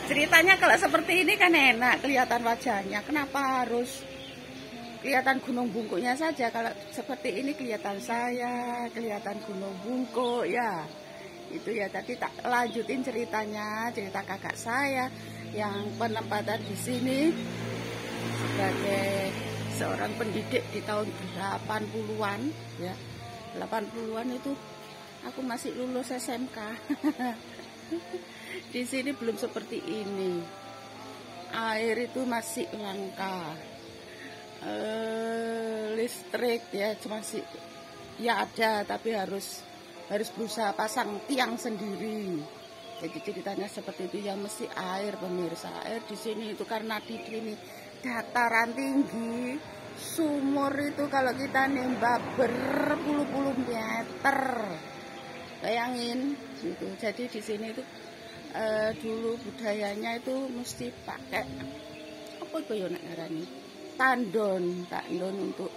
Ceritanya kalau seperti ini kan enak kelihatan wajahnya. Kenapa harus kelihatan Gunung Bungkuknya saja? Kalau seperti ini kelihatan saya, kelihatan Gunung Bungkuk ya. Itu ya, tadi tak lanjutin ceritanya, cerita kakak saya yang penempatan di sini sebagai seorang pendidik di tahun 80-an ya. 80-an itu aku masih lulus SMK. Di sini belum seperti ini. Air itu masih langka. Listrik ya masih ya ada, tapi harus berusaha pasang tiang sendiri. Jadi ceritanya seperti itu ya, mesti air pemirsa. Air di sini itu karena di sini dataran tinggi, sumur itu kalau kita nembak berpuluh-puluh meter. Bayangin gitu. Jadi di sini itu dulu budayanya itu mesti pakai apa itu ya nek ngarani? Tandon untuk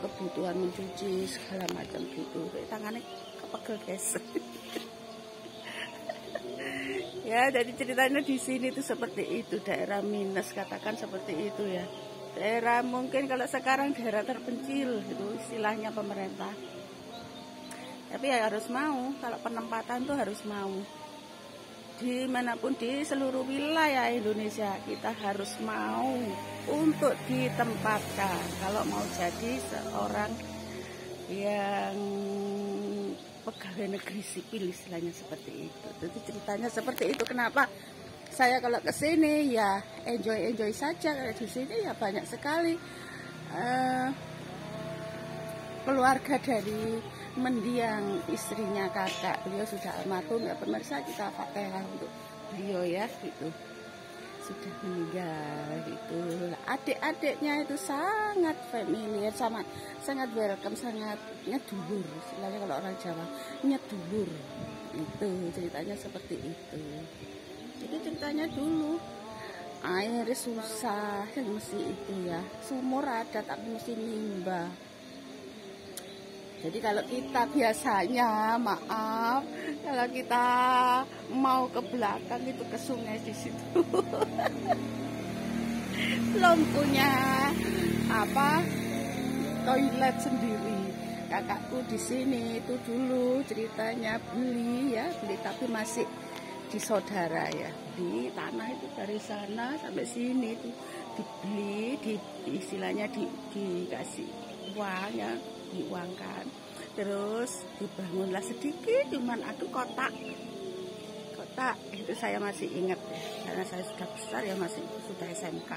kebutuhan mencuci segala macam gitu. Tangannya kepegel guys. Ya, jadi ceritanya di sini itu seperti itu, daerah minus katakan seperti itu ya. Daerah mungkin kalau sekarang daerah terpencil itu istilahnya pemerintah. Tapi ya harus mau, kalau penempatan tuh harus mau. Dimanapun di seluruh wilayah Indonesia kita harus mau untuk ditempatkan. Kalau mau jadi seorang yang pegawai negeri sipil istilahnya seperti itu. Jadi ceritanya seperti itu. Kenapa saya kalau ke sini ya enjoy saja. Kalau di sini ya banyak sekali keluarga dari mendiang istrinya kakak. Beliau sudah almarhum ya pemirsa, kita Fatihah untuk beliau ya gitu. Sudah meninggal gitu. Adik-adiknya itu sangat familiar, sangat welcome, sangat nyedulur. Istilahnya kalau orang Jawa nyedulur. Itu ceritanya seperti itu. Jadi ceritanya dulu air susah yang mesti itu ya. Sumur ada tapi mesti nimba. Jadi kalau kita biasanya, maaf, kalau kita mau ke belakang itu ke sungai di situ. Belum punya toilet sendiri. Kakakku di sini itu dulu ceritanya beli tapi masih di saudara ya. Di tanah itu dari sana sampai sini itu dibeli, istilahnya dikasih uang ya. Diuangkan, terus dibangunlah sedikit, cuman kotak itu saya masih ingat ya, karena saya sudah besar ya, sudah SMK.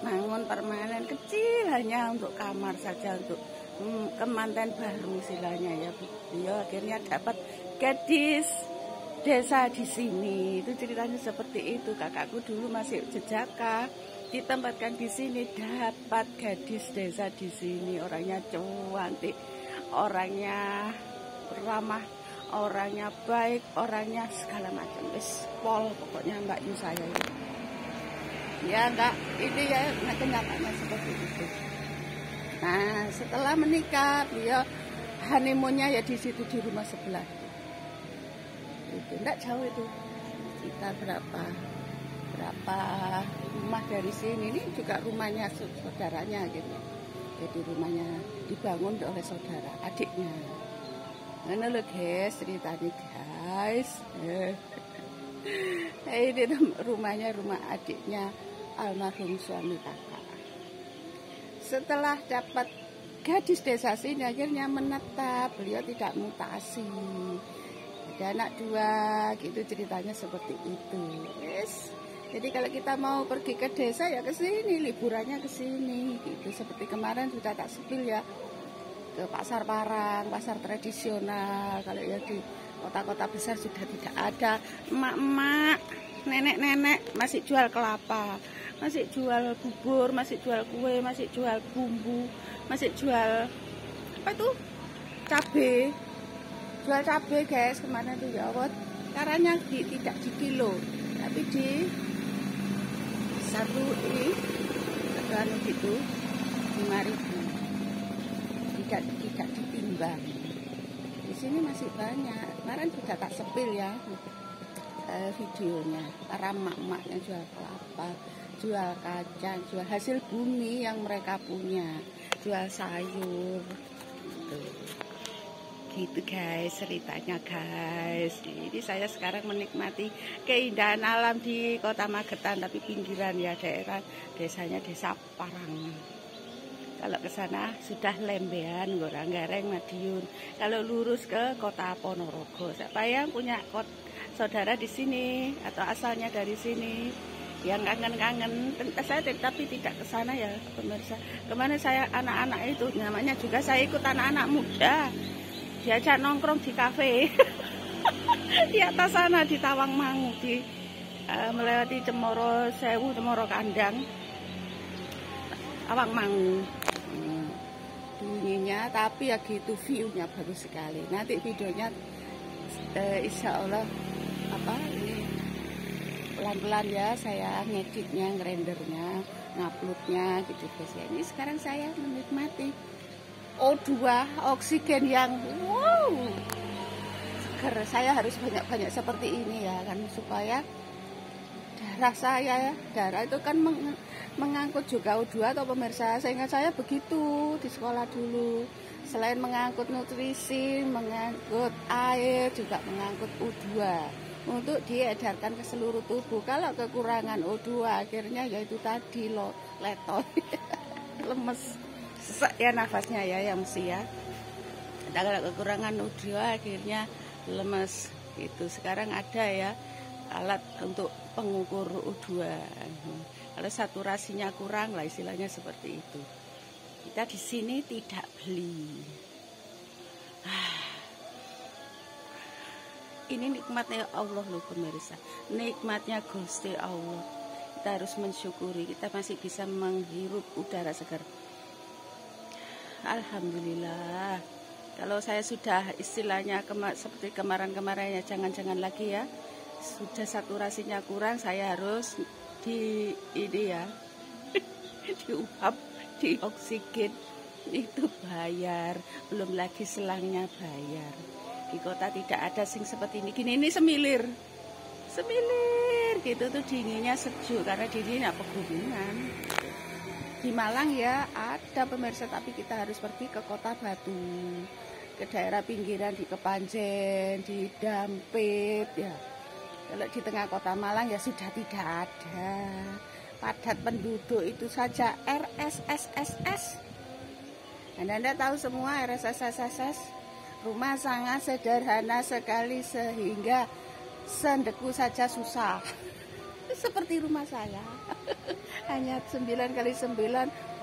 Bangun permanen kecil hanya untuk kamar saja, untuk kemanten baru istilahnya ya. Beliau akhirnya dapat gadis desa di sini. Itu ceritanya seperti itu. Kakakku dulu masih jejaka, ditempatkan di sini, dapat gadis desa di sini, orangnya cantik, orangnya ramah, orangnya baik, orangnya segala macam. Pol pokoknya Mbak Yu saya ini. Ya enggak, ini ya kenyataannya seperti itu. Nah, setelah menikah, beliau honeymoonnya ya di situ di rumah sebelah. Itu enggak jauh itu. Kita berapa rumah dari sini, ini juga rumahnya saudaranya gitu. Jadi rumahnya dibangun oleh saudara adiknya. Mana lo guys ceritanya guys. Ini rumahnya rumah adiknya almarhum suami kakak. Setelah dapat gadis desa sini akhirnya menetap, beliau tidak mutasi. Ada anak 2 gitu, ceritanya seperti itu. Yes. Jadi kalau kita mau pergi ke desa ya ke sini, liburannya ke sini gitu. Seperti kemarin sudah tak sepil ya ke pasar Parang, pasar tradisional. Kalau ya di kota-kota besar sudah tidak ada. Emak-emak, nenek-nenek masih jual kelapa, masih jual bubur, masih jual kue, masih jual bumbu, masih jual apa itu? Cabe. Jual cabe guys kemarin tuh ya. Caranya tidak di kilo, tapi di satu gitu 5.000, tidak ditimbang. Di sini masih banyak. Kemarin sudah tak sepil ya. videonya. Para emak-emak yang jual kelapa, jual kacang, jual hasil bumi yang mereka punya, jual sayur. Gitu guys ceritanya guys. Ini saya sekarang menikmati keindahan alam di Kota Magetan, tapi pinggiran ya, daerah desanya Desa Parang. Kalau ke sana sudah Lembean, Goranggareng, Madiun. Kalau lurus ke Kota Ponorogo. Siapa yang punya saudara di sini atau asalnya dari sini, yang kangen-kangen, saya tapi tidak ke sana ya pemirsa. Kemana saya anak-anak itu, namanya juga saya ikut anak-anak muda, diajak nongkrong di kafe di atas sana di Tawangmangu, di melewati Cemoro Sewu, Cemoro Kandang, Tawangmangu. Bunyinya tapi ya gitu, view-nya bagus sekali. Nanti videonya insya Allah ini pelan-pelan ya saya ngeditnya, ngerendernya, nguploadnya gitu guys ya. Ini sekarang saya menikmati O2, oksigen yang wow seger. Saya harus banyak-banyak seperti ini ya kan, supaya darah saya ya, darah itu kan mengangkut juga O2 atau pemirsa. Sehingga saya begitu di sekolah dulu, selain mengangkut nutrisi, mengangkut air, juga mengangkut O2 untuk diedarkan ke seluruh tubuh. Kalau kekurangan O2 akhirnya yaitu tadi loh, letoy lemes, sesak ya nafasnya ya mesti ya. Kalau kekurangan O2 akhirnya lemes gitu. Sekarang ada ya alat untuk pengukur O2. Kalau saturasinya kurang lah, istilahnya seperti itu. Kita di sini tidak beli. Ini nikmatnya Allah loh pemirsa, nikmatnya Gusti Allah. Kita harus mensyukuri, kita masih bisa menghirup udara segar. Alhamdulillah. Kalau saya sudah istilahnya seperti kemarin-kemarin ya, jangan-jangan lagi ya. Sudah saturasinya kurang, saya harus ini ya diuap, di oksigen itu bayar, belum lagi selangnya bayar. Di kota tidak ada sing seperti ini. Gini, ini semilir gitu tuh, dinginnya sejuk karena di sini pegunungan. Di Malang ya ada pemirsa, tapi kita harus pergi ke Kota Batu, ke daerah pinggiran di Kepanjen, di Dampit ya. Kalau di tengah kota Malang ya sudah tidak ada. Padat penduduk itu saja RSSSS. Anda tahu semua RSSSS. Rumah sangat sederhana sekali sehingga sendeku saja susah. Seperti rumah saya. Hanya 9x9,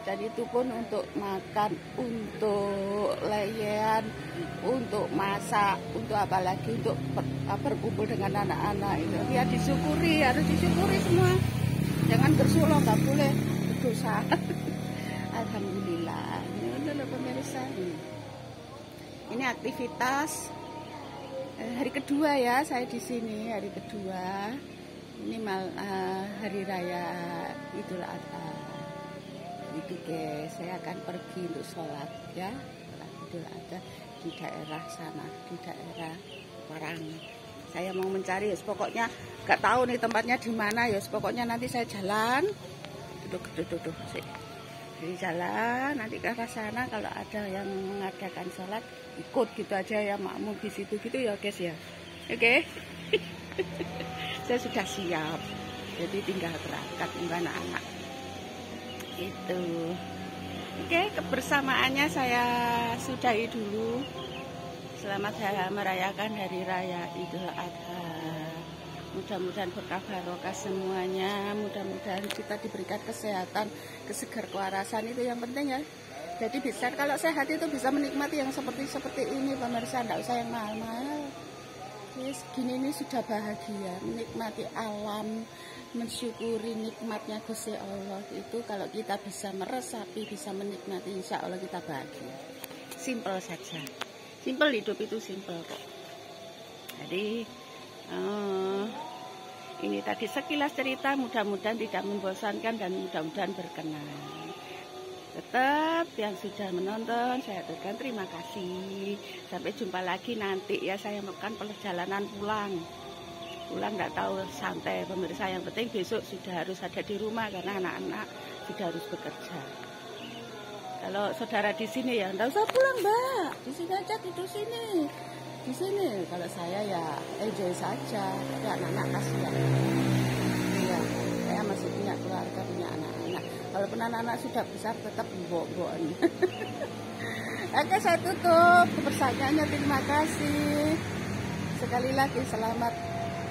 dan itu pun untuk makan, untuk leyean, untuk masak, untuk apa lagi, untuk berkumpul dengan anak-anak itu. Ya disyukuri, harus disyukuri semua. Jangan bersulong, nggak boleh berdosa. Alhamdulillah. Ini adalah pemirsa. Ini aktivitas hari kedua ya saya di sini, hari kedua. Ini hari raya Idul Adha. Itu guys, saya akan pergi untuk sholat ya, sholat Idul Adha di daerah sana, di daerah Parang. Saya mau mencari, ya pokoknya nggak tahu nih tempatnya di mana ya, pokoknya nanti saya jalan, duduk, jadi jalan nanti ke arah sana. Kalau ada yang mengadakan sholat, ikut gitu aja ya, makmum di situ gitu ya guys ya, oke. Saya sudah siap, jadi tinggal berangkat dengan anak-anak. Itu oke, kebersamaannya saya sudahi dulu. Selamat saya merayakan hari raya Idul Adha. Mudah-mudahan berkah barokah semuanya. Mudah-mudahan kita diberikan kesehatan, kesegar kewarasan, itu yang penting ya. Jadi bisa, kalau sehat itu bisa menikmati yang seperti ini pemirsa, enggak usah yang mahal-mahal. Yes, gini ini sudah bahagia, menikmati alam, mensyukuri nikmatnya Gusti Allah. Itu kalau kita bisa meresapi, bisa menikmati, insya Allah kita bahagia. Simple saja, simple, hidup itu simple kok. Jadi ini tadi sekilas cerita, mudah-mudahan tidak membosankan dan mudah-mudahan berkenan. Tetap yang sudah menonton, saya ucapkan terima kasih. Sampai jumpa lagi nanti ya, saya melakukan perjalanan pulang. pulang nggak tahu, santai pemirsa. Yang penting besok sudah harus ada di rumah karena anak-anak sudah harus bekerja. Kalau saudara di sini ya nggak usah pulang, Mbak, di sini aja, tidur sini, di sini. Kalau saya ya enjoy saja, tapi anak-anak kasihan. Iya, saya masih punya keluarga, punya anak-anak. Walaupun anak-anak sudah besar tetap mbok-mbokan. Oke, saya tutup kebersajaannya. Terima kasih. Sekali lagi selamat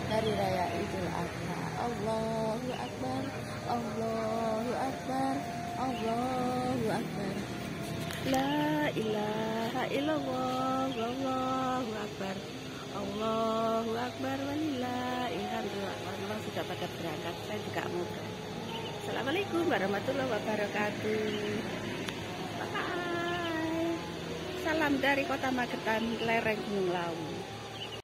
Hari Raya Idul Adha. Allahu Akbar, Allahu Akbar, Allahu Akbar. La ilaha illallah, Allahu Akbar, Allahu Akbar, walillahil hamdu. Allah sudah pada berangkat, saya juga mau. Assalamualaikum warahmatullahi wabarakatuh. Bye. Salam dari Kota Magetan, lereng Gunung Lawu.